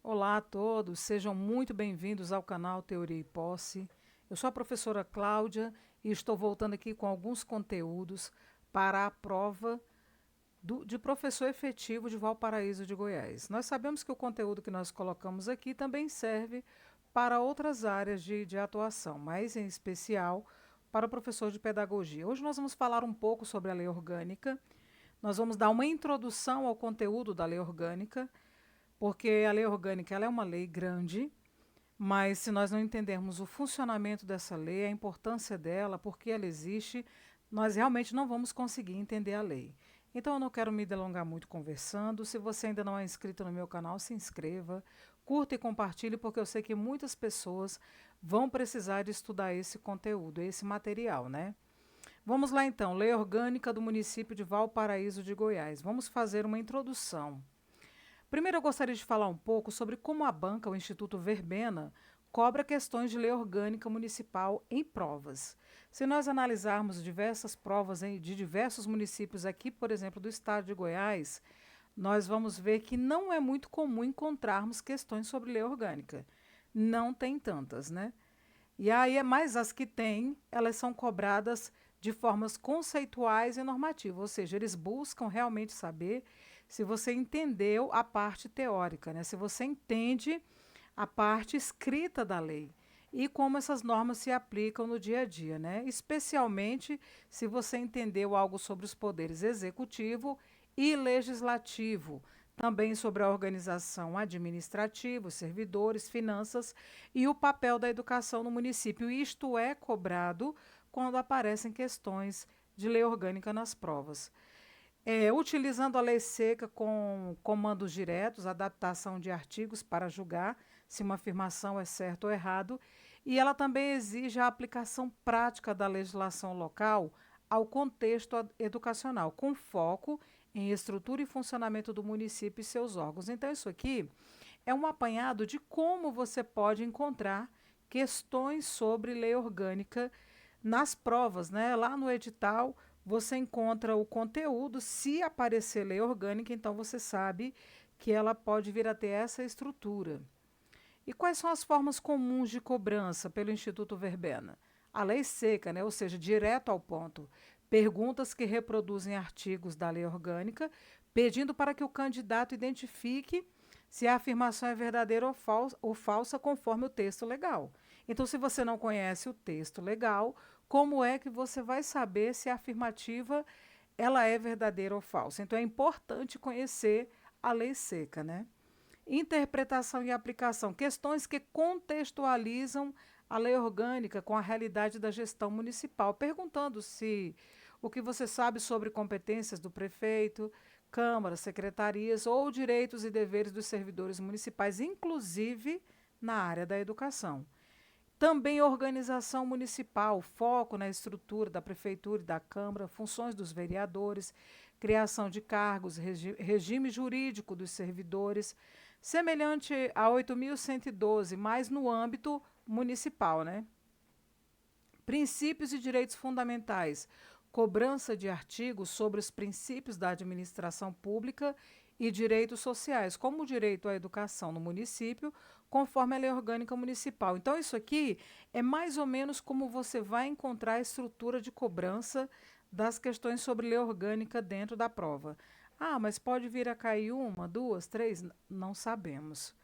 Olá a todos, sejam muito bem-vindos ao canal Teoria e Posse. Eu sou a professora Cláudia e estou voltando aqui com alguns conteúdos para a prova de professor efetivo de Valparaíso de Goiás. Nós sabemos que o conteúdo que nós colocamos aqui também serve para outras áreas de atuação, mas em especial para o professor de pedagogia. Hoje nós vamos falar um pouco sobre a lei orgânica, nós vamos dar uma introdução ao conteúdo da lei orgânica, porque a lei orgânica ela é uma lei grande, mas se nós não entendermos o funcionamento dessa lei, a importância dela, por que ela existe, nós realmente não vamos conseguir entender a lei. Então eu não quero me delongar muito conversando. Se você ainda não é inscrito no meu canal, se inscreva, curta e compartilhe, porque eu sei que muitas pessoas vão precisar de estudar esse conteúdo, esse material, né? Vamos lá então, Lei Orgânica do município de Valparaíso de Goiás. Vamos fazer uma introdução. Primeiro, eu gostaria de falar um pouco sobre como a banca, o Instituto Verbena, cobra questões de lei orgânica municipal em provas. Se nós analisarmos diversas provas de diversos municípios aqui, por exemplo, do estado de Goiás, nós vamos ver que não é muito comum encontrarmos questões sobre lei orgânica. Não tem tantas, né? E aí, mas as que têm, elas são cobradas de formas conceituais e normativas, ou seja, eles buscam realmente saber se você entendeu a parte teórica, né? Se você entende a parte escrita da lei e como essas normas se aplicam no dia a dia, né? Especialmente se você entendeu algo sobre os poderes executivo e legislativo, também sobre a organização administrativa, os servidores, finanças e o papel da educação no município. Isto é cobrado quando aparecem questões de lei orgânica nas provas. Utilizando a lei seca com comandos diretos, adaptação de artigos para julgar se uma afirmação é certa ou errado, e ela também exige a aplicação prática da legislação local ao contexto educacional, com foco em estrutura e funcionamento do município e seus órgãos. Então, isso aqui é um apanhado de como você pode encontrar questões sobre lei orgânica nas provas, né? Lá no edital você encontra o conteúdo. Se aparecer lei orgânica, então você sabe que ela pode vir a ter essa estrutura. E quais são as formas comuns de cobrança pelo Instituto Verbena? A lei seca, né? Ou seja, direto ao ponto. Perguntas que reproduzem artigos da lei orgânica, pedindo para que o candidato identifique se a afirmação é verdadeira ou falsa conforme o texto legal. Então, se você não conhece o texto legal, como é que você vai saber se a afirmativa ela é verdadeira ou falsa? Então, é importante conhecer a lei seca, né? Interpretação e aplicação, questões que contextualizam a lei orgânica com a realidade da gestão municipal, perguntando se o que você sabe sobre competências do prefeito, câmaras, secretarias ou direitos e deveres dos servidores municipais, inclusive na área da educação. Também organização municipal, foco na estrutura da prefeitura e da Câmara, funções dos vereadores, criação de cargos, regime jurídico dos servidores, semelhante a 8.112, mas no âmbito municipal, né? Princípios e direitos fundamentais. Cobrança de artigos sobre os princípios da administração pública e direitos sociais, como o direito à educação no município, conforme a lei orgânica municipal. Então, isso aqui é mais ou menos como você vai encontrar a estrutura de cobrança das questões sobre lei orgânica dentro da prova. Ah, mas pode vir a cair uma, duas, três? Não sabemos.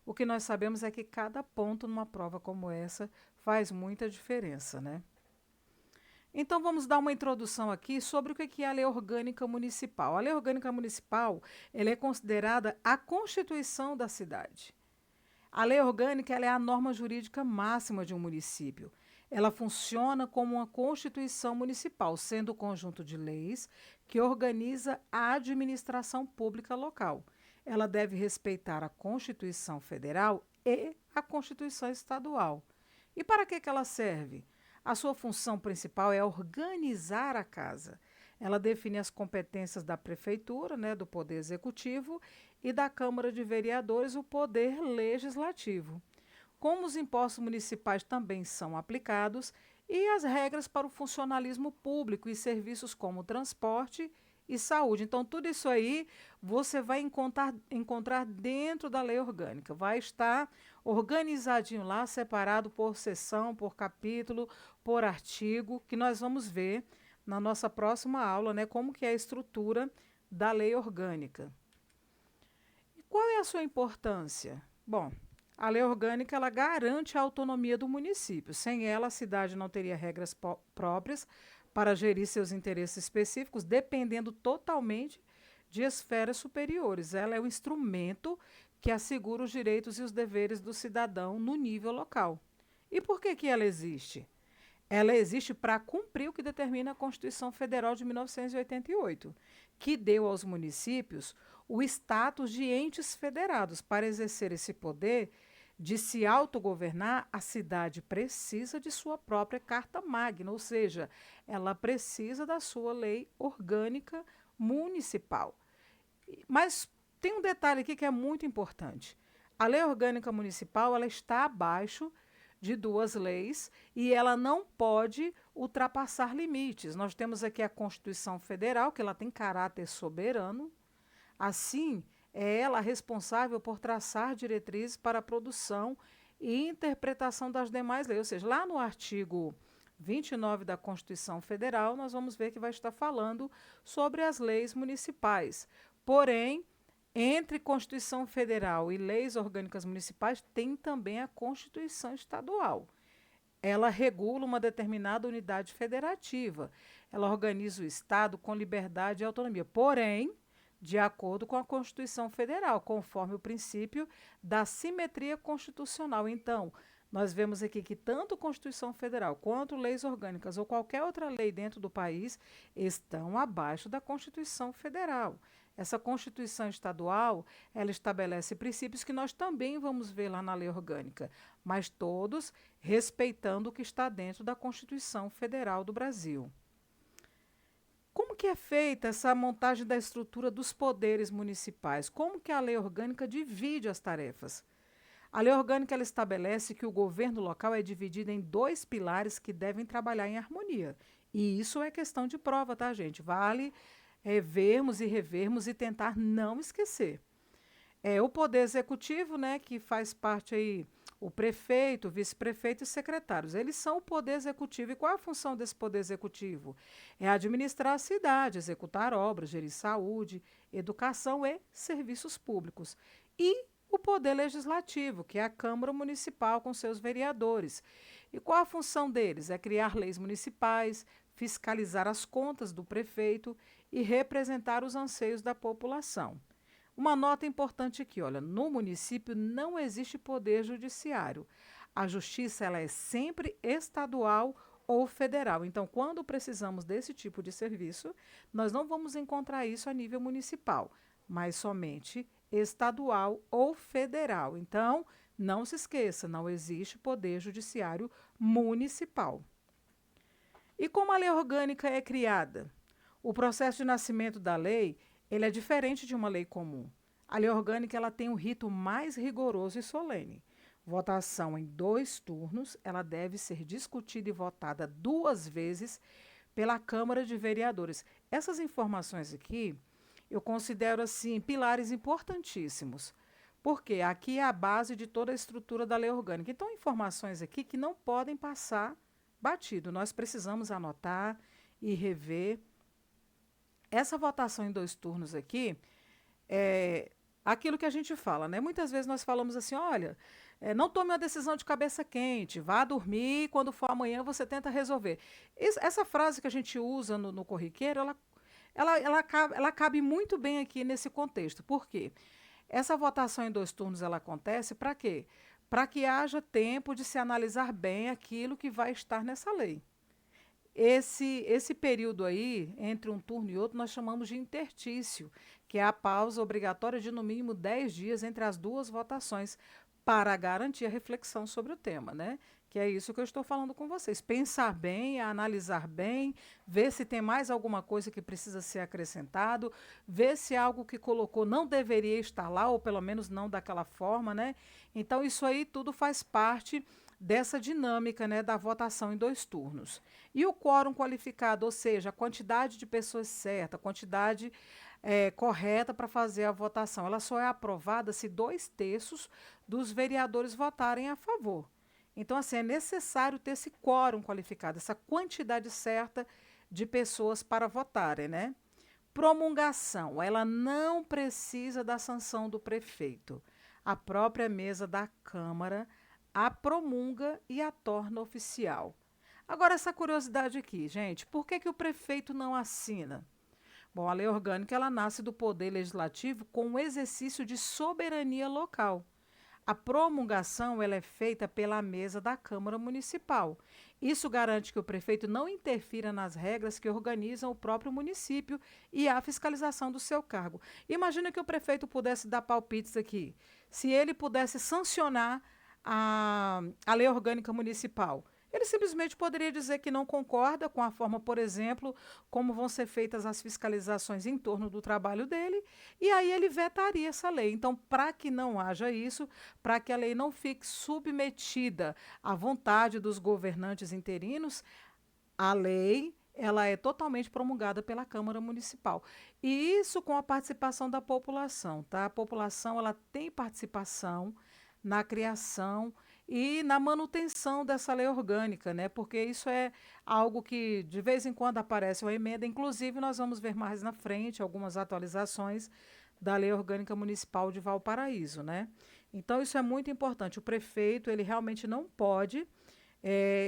O que nós sabemos é que cada ponto numa prova como essa faz muita diferença, né? Então vamos dar uma introdução aqui sobre o que é a Lei Orgânica Municipal. A Lei Orgânica Municipal, ela é considerada a Constituição da cidade. A lei orgânica ela é a norma jurídica máxima de um município. Ela funciona como uma constituição municipal, sendo o conjunto de leis que organiza a administração pública local. Ela deve respeitar a Constituição Federal e a Constituição Estadual. E para que ela serve? A sua função principal é organizar a casa. Ela define as competências da prefeitura, né, do poder executivo, e da Câmara de Vereadores, o poder legislativo. Como os impostos municipais também são aplicados e as regras para o funcionalismo público e serviços como transporte e saúde. Então, tudo isso aí você vai encontrar dentro da lei orgânica. Vai estar organizadinho lá, separado por seção, por capítulo, por artigo, que nós vamos ver na nossa próxima aula, né, como que é a estrutura da lei orgânica. E qual é a sua importância? Bom, a lei orgânica ela garante a autonomia do município. Sem ela, a cidade não teria regras próprias para gerir seus interesses específicos, dependendo totalmente de esferas superiores. Ela é o instrumento que assegura os direitos e os deveres do cidadão no nível local. E por que ela existe? Ela existe para cumprir o que determina a Constituição Federal de 1988, que deu aos municípios o status de entes federados. Para exercer esse poder de se autogovernar, a cidade precisa de sua própria Carta Magna, ou seja, ela precisa da sua lei orgânica municipal. Mas tem um detalhe aqui que é muito importante. A lei orgânica municipal ela está abaixo de duas leis e ela não pode ultrapassar limites. Nós temos aqui a Constituição Federal, que ela tem caráter soberano. Assim, é ela responsável por traçar diretrizes para a produção e interpretação das demais leis. Ou seja, lá no artigo 29 da Constituição Federal, nós vamos ver que vai estar falando sobre as leis municipais. Porém, entre Constituição Federal e leis orgânicas municipais, tem também a Constituição Estadual. Ela regula uma determinada unidade federativa. Ela organiza o Estado com liberdade e autonomia. Porém, de acordo com a Constituição Federal, conforme o princípio da simetria constitucional. Então, nós vemos aqui que tanto a Constituição Federal quanto leis orgânicas ou qualquer outra lei dentro do país estão abaixo da Constituição Federal. Essa Constituição Estadual, ela estabelece princípios que nós também vamos ver lá na lei orgânica, mas todos respeitando o que está dentro da Constituição Federal do Brasil. Como que é feita essa montagem da estrutura dos poderes municipais? Como que a lei orgânica divide as tarefas? A lei orgânica ela estabelece que o governo local é dividido em dois pilares que devem trabalhar em harmonia. E isso é questão de prova, tá, gente? Vale vermos e revermos e tentar não esquecer. É o poder executivo, né, que faz parte aí o prefeito, o vice-prefeito e os secretários. Eles são o poder executivo. E qual é a função desse poder executivo? É administrar a cidade, executar obras, gerir saúde, educação e serviços públicos. E o poder legislativo, que é a Câmara Municipal com seus vereadores. E qual a função deles? É criar leis municipais, fiscalizar as contas do prefeito e representar os anseios da população. Uma nota importante aqui, olha, no município não existe poder judiciário. A justiça ela é sempre estadual ou federal. Então, quando precisamos desse tipo de serviço, nós não vamos encontrar isso a nível municipal, mas somente estadual ou federal. Então, não se esqueça, não existe poder judiciário municipal. E como a lei orgânica é criada? O processo de nascimento da lei ele é diferente de uma lei comum. A lei orgânica ela tem um rito mais rigoroso e solene. Votação em 2 turnos, ela deve ser discutida e votada 2 vezes pela Câmara de Vereadores. Essas informações aqui eu considero assim pilares importantíssimos, porque aqui é a base de toda a estrutura da lei orgânica. Então, informações aqui que não podem passar batido. Nós precisamos anotar e rever. Essa votação em 2 turnos aqui é aquilo que a gente fala, né? Muitas vezes nós falamos assim, olha, não tome uma decisão de cabeça quente, vá dormir, quando for amanhã você tenta resolver. Essa frase que a gente usa no corriqueiro, ela cabe muito bem aqui nesse contexto. Por quê? Essa votação em 2 turnos ela acontece para quê? Para que haja tempo de se analisar bem aquilo que vai estar nessa lei. Esse período aí, entre um turno e outro, nós chamamos de intertício, que é a pausa obrigatória de no mínimo 10 dias entre as 2 votações, para garantir a reflexão sobre o tema, né? Que é isso que eu estou falando com vocês. Pensar bem, analisar bem, ver se tem mais alguma coisa que precisa ser acrescentado, ver se algo que colocou não deveria estar lá, ou pelo menos não daquela forma, né? Então, isso aí tudo faz parte dessa dinâmica, né, da votação em 2 turnos. E o quórum qualificado, ou seja, a quantidade de pessoas certa, a quantidade correta para fazer a votação, ela só é aprovada se 2 terços dos vereadores votarem a favor. Então, assim, é necessário ter esse quórum qualificado, essa quantidade certa de pessoas para votarem, né? Promulgação, ela não precisa da sanção do prefeito. A própria mesa da Câmara a promulga e a torna oficial. Agora, essa curiosidade aqui, gente, por que, que o prefeito não assina? Bom, a lei orgânica ela nasce do poder legislativo com o exercício de soberania local. A promulgação ela é feita pela mesa da Câmara Municipal. Isso garante que o prefeito não interfira nas regras que organizam o próprio município e a fiscalização do seu cargo. Imagina que o prefeito pudesse dar palpites aqui. Se ele pudesse sancionar a lei orgânica municipal, ele simplesmente poderia dizer que não concorda com a forma, por exemplo, como vão ser feitas as fiscalizações em torno do trabalho dele, e aí ele vetaria essa lei. Então, para que não haja isso, para que a lei não fique submetida à vontade dos governantes interinos, a lei ela é totalmente promulgada pela Câmara Municipal. E isso com a participação da população, tá? A população ela tem participação na criação e na manutenção dessa lei orgânica, né? Porque isso é algo que de vez em quando aparece uma emenda, inclusive nós vamos ver mais na frente algumas atualizações da Lei Orgânica Municipal de Valparaíso, né? Então isso é muito importante. O prefeito, ele realmente não pode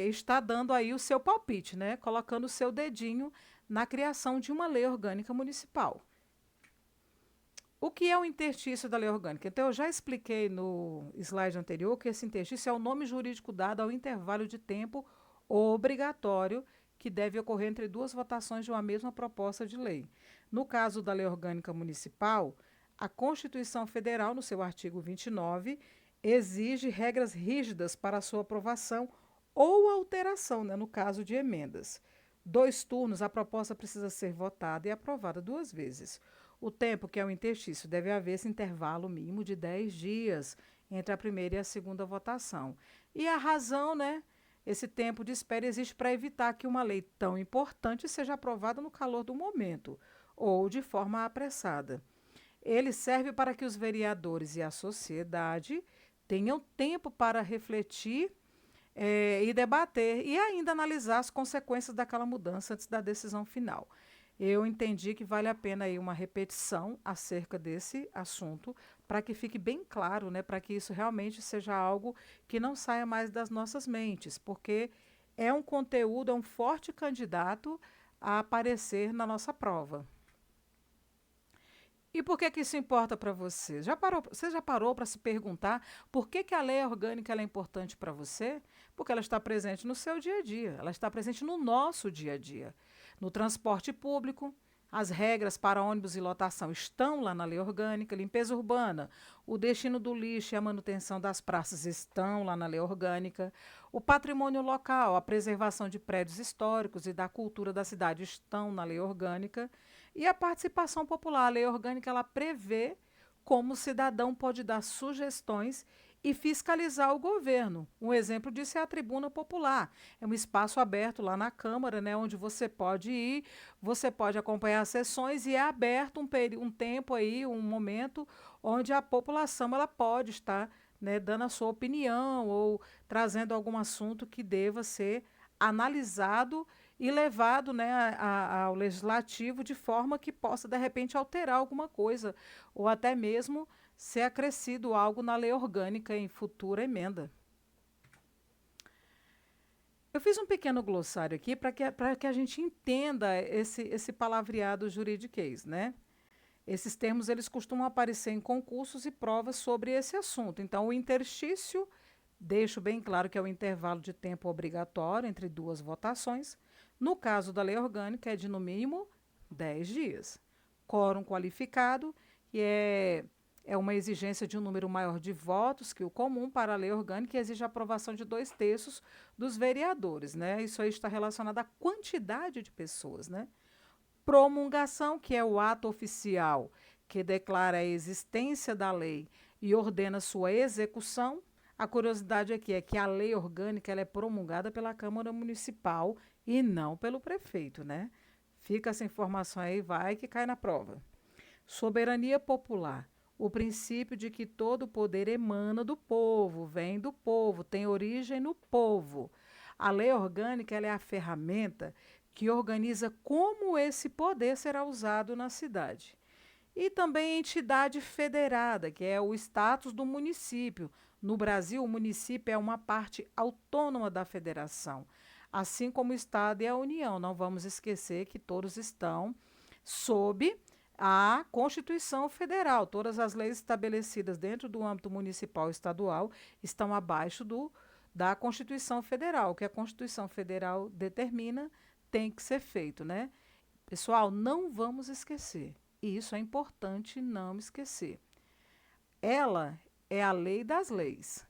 estar dando aí o seu palpite, né? Colocando o seu dedinho na criação de uma lei orgânica municipal. O que é o interstício da lei orgânica? Então, eu já expliquei no slide anterior que esse interstício é o nome jurídico dado ao intervalo de tempo obrigatório que deve ocorrer entre 2 votações de uma mesma proposta de lei. No caso da lei orgânica municipal, a Constituição Federal, no seu artigo 29, exige regras rígidas para a sua aprovação ou alteração, né, no caso de emendas. 2 turnos, a proposta precisa ser votada e aprovada 2 vezes. O tempo, que é o interstício, deve haver esse intervalo mínimo de 10 dias entre a primeira e a segunda votação. E a razão, né? Esse tempo de espera existe para evitar que uma lei tão importante seja aprovada no calor do momento ou de forma apressada. Ele serve para que os vereadores e a sociedade tenham tempo para refletir e debater e ainda analisar as consequências daquela mudança antes da decisão final. Eu entendi que vale a pena aí uma repetição acerca desse assunto, para que fique bem claro, né, para que isso realmente seja algo que não saia mais das nossas mentes, porque é um conteúdo, é um forte candidato a aparecer na nossa prova. E por que que isso importa para você? Você já parou para se perguntar por que que a lei orgânica ela é importante para você? Porque ela está presente no seu dia a dia, ela está presente no nosso dia a dia. No transporte público, as regras para ônibus e lotação estão lá na lei orgânica, limpeza urbana, o destino do lixo e a manutenção das praças estão lá na lei orgânica, o patrimônio local, a preservação de prédios históricos e da cultura da cidade estão na lei orgânica. E a participação popular, a lei orgânica, ela prevê como o cidadão pode dar sugestões e fiscalizar o governo. Um exemplo disso é a tribuna popular. É um espaço aberto lá na Câmara, né, onde você pode ir, você pode acompanhar as sessões e é aberto um tempo aí, um momento onde a população ela pode estar, né, dando a sua opinião ou trazendo algum assunto que deva ser analisado e levado, né, ao legislativo de forma que possa, de repente, alterar alguma coisa ou até mesmo ser acrescido algo na lei orgânica em futura emenda. Eu fiz um pequeno glossário aqui para que a gente entenda esse palavreado juridiquês, né? Esses termos eles costumam aparecer em concursos e provas sobre esse assunto. Então, o interstício, deixo bem claro que é o intervalo de tempo obrigatório entre 2 votações. No caso da lei orgânica, é de no mínimo 10 dias. Quórum qualificado, que é uma exigência de um número maior de votos que o comum para a lei orgânica e exige a aprovação de 2/3 dos vereadores, né? Isso aí está relacionado à quantidade de pessoas, né? Promulgação, que é o ato oficial que declara a existência da lei e ordena sua execução. A curiosidade aqui é que a lei orgânica ela é promulgada pela Câmara Municipal e não pelo prefeito, né? Fica essa informação aí, vai que cai na prova. Soberania popular. O princípio de que todo poder emana do povo, vem do povo, tem origem no povo. A lei orgânica ela é a ferramenta que organiza como esse poder será usado na cidade. E também a entidade federada, que é o status do município. No Brasil, o município é uma parte autônoma da federação, assim como o Estado e a União. Não vamos esquecer que todos estão sob a Constituição Federal. Todas as leis estabelecidas dentro do âmbito municipal e estadual estão abaixo da Constituição Federal. O que a Constituição Federal determina tem que ser feito, né? Pessoal, não vamos esquecer. E isso é importante não esquecer. Ela é a lei das leis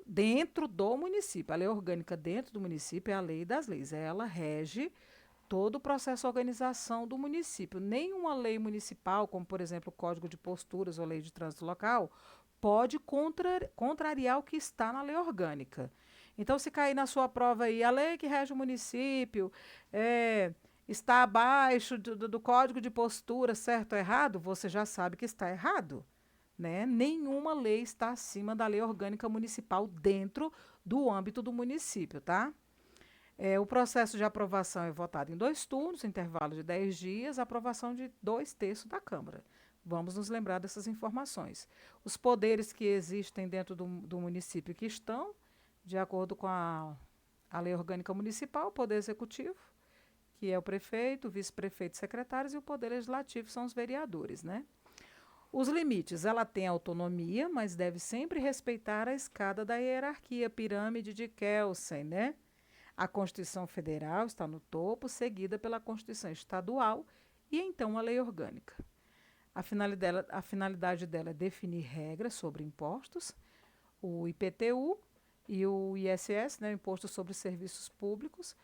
dentro do município. A lei orgânica dentro do município é a lei das leis. Ela rege todo o processo de organização do município. Nenhuma lei municipal, como por exemplo o Código de Posturas ou Lei de Trânsito Local, pode contrariar o que está na lei orgânica. Então, se cair na sua prova aí, a lei que rege o município está abaixo do Código de Postura, certo ou errado, você já sabe que está errado. Né? Nenhuma lei está acima da lei orgânica municipal dentro do âmbito do município, tá? O processo de aprovação é votado em 2 turnos, intervalo de 10 dias, aprovação de 2/3 da Câmara. Vamos nos lembrar dessas informações. Os poderes que existem dentro do município que estão, de acordo com a lei orgânica municipal, o poder executivo, que é o prefeito, o vice-prefeito, secretários, e o poder legislativo são os vereadores, né? Os limites, ela tem autonomia, mas deve sempre respeitar a escada da hierarquia, pirâmide de Kelsen, né? A Constituição Federal está no topo, seguida pela Constituição Estadual e então a lei orgânica. A finalidade dela é definir regras sobre impostos, o IPTU e o ISS, né, o Imposto sobre Serviços Públicos,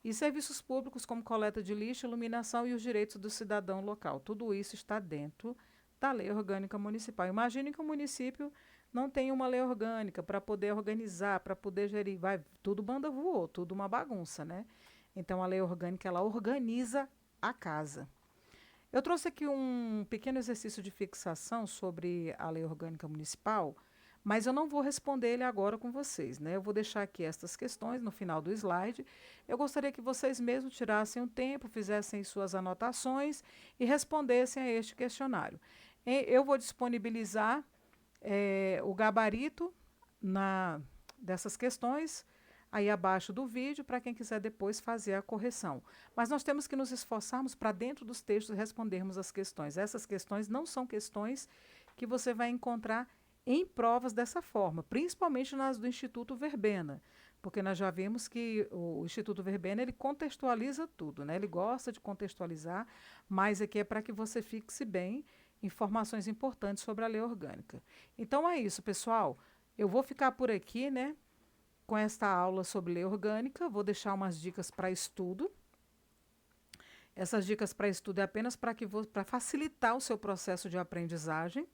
e serviços públicos como coleta de lixo, iluminação e os direitos do cidadão local. Tudo isso está dentro da lei orgânica municipal. Imagine que o município não tem uma lei orgânica para poder organizar, para poder gerir. Vai, tudo banda voou, tudo uma bagunça, né? Então, a lei orgânica, ela organiza a casa. Eu trouxe aqui um pequeno exercício de fixação sobre a lei orgânica municipal, mas eu não vou responder ele agora com vocês, né? Eu vou deixar aqui estas questões no final do slide. Eu gostaria que vocês mesmos tirassem um tempo, fizessem suas anotações e respondessem a este questionário. Eu vou disponibilizar o gabarito dessas questões aí abaixo do vídeo para quem quiser depois fazer a correção. Mas nós temos que nos esforçarmos para dentro dos textos respondermos as questões. Essas questões não são questões que você vai encontrar em provas dessa forma, principalmente nas do Instituto Verbena, porque nós já vimos que o Instituto Verbena ele contextualiza tudo, né? Ele gosta de contextualizar, mas aqui é para que você fixe bem informações importantes sobre a lei orgânica. Então é isso, pessoal. Eu vou ficar por aqui, né, com esta aula sobre lei orgânica. Vou deixar umas dicas para estudo. Essas dicas para estudo é apenas para facilitar o seu processo de aprendizagem.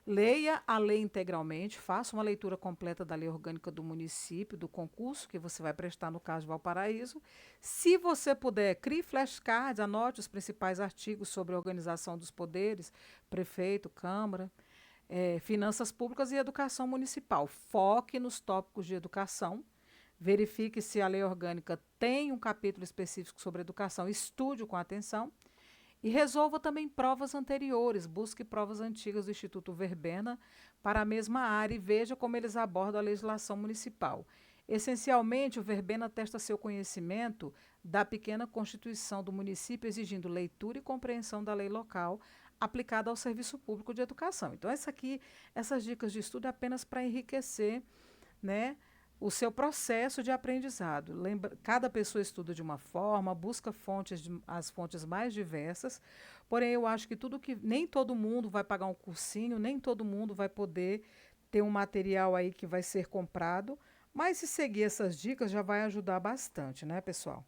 Leia a lei integralmente, faça uma leitura completa da lei orgânica do município, do concurso que você vai prestar no caso de Valparaíso. Se você puder, crie flashcards, anote os principais artigos sobre a organização dos poderes, prefeito, Câmara, finanças públicas e educação municipal. Foque nos tópicos de educação, verifique se a lei orgânica tem um capítulo específico sobre educação, estude com atenção. E resolva também provas anteriores, busque provas antigas do Instituto Verbena para a mesma área e veja como eles abordam a legislação municipal. Essencialmente, o Verbena testa seu conhecimento da pequena constituição do município, exigindo leitura e compreensão da lei local aplicada ao serviço público de educação. Então, essas dicas de estudo é apenas para enriquecer, né, o seu processo de aprendizado. Lembra, cada pessoa estuda de uma forma, busca as fontes mais diversas, porém eu acho que nem todo mundo vai pagar um cursinho, nem todo mundo vai poder ter um material aí que vai ser comprado, mas se seguir essas dicas já vai ajudar bastante, né, pessoal?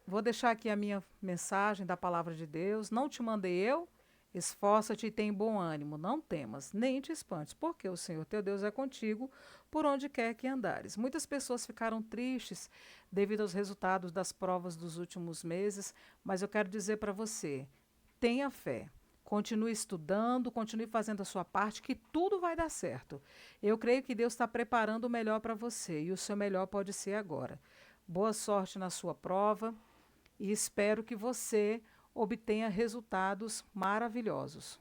Vou deixar aqui a minha mensagem da palavra de Deus. Não te mandei eu? Esforça-te e tem bom ânimo. Não temas, nem te espantes, porque o Senhor teu Deus é contigo por onde quer que andares. Muitas pessoas ficaram tristes devido aos resultados das provas dos últimos meses, mas eu quero dizer para você: tenha fé. Continue estudando, continue fazendo a sua parte, que tudo vai dar certo. Eu creio que Deus está preparando o melhor para você e o seu melhor pode ser agora. Boa sorte na sua prova e espero que você obtenha resultados maravilhosos.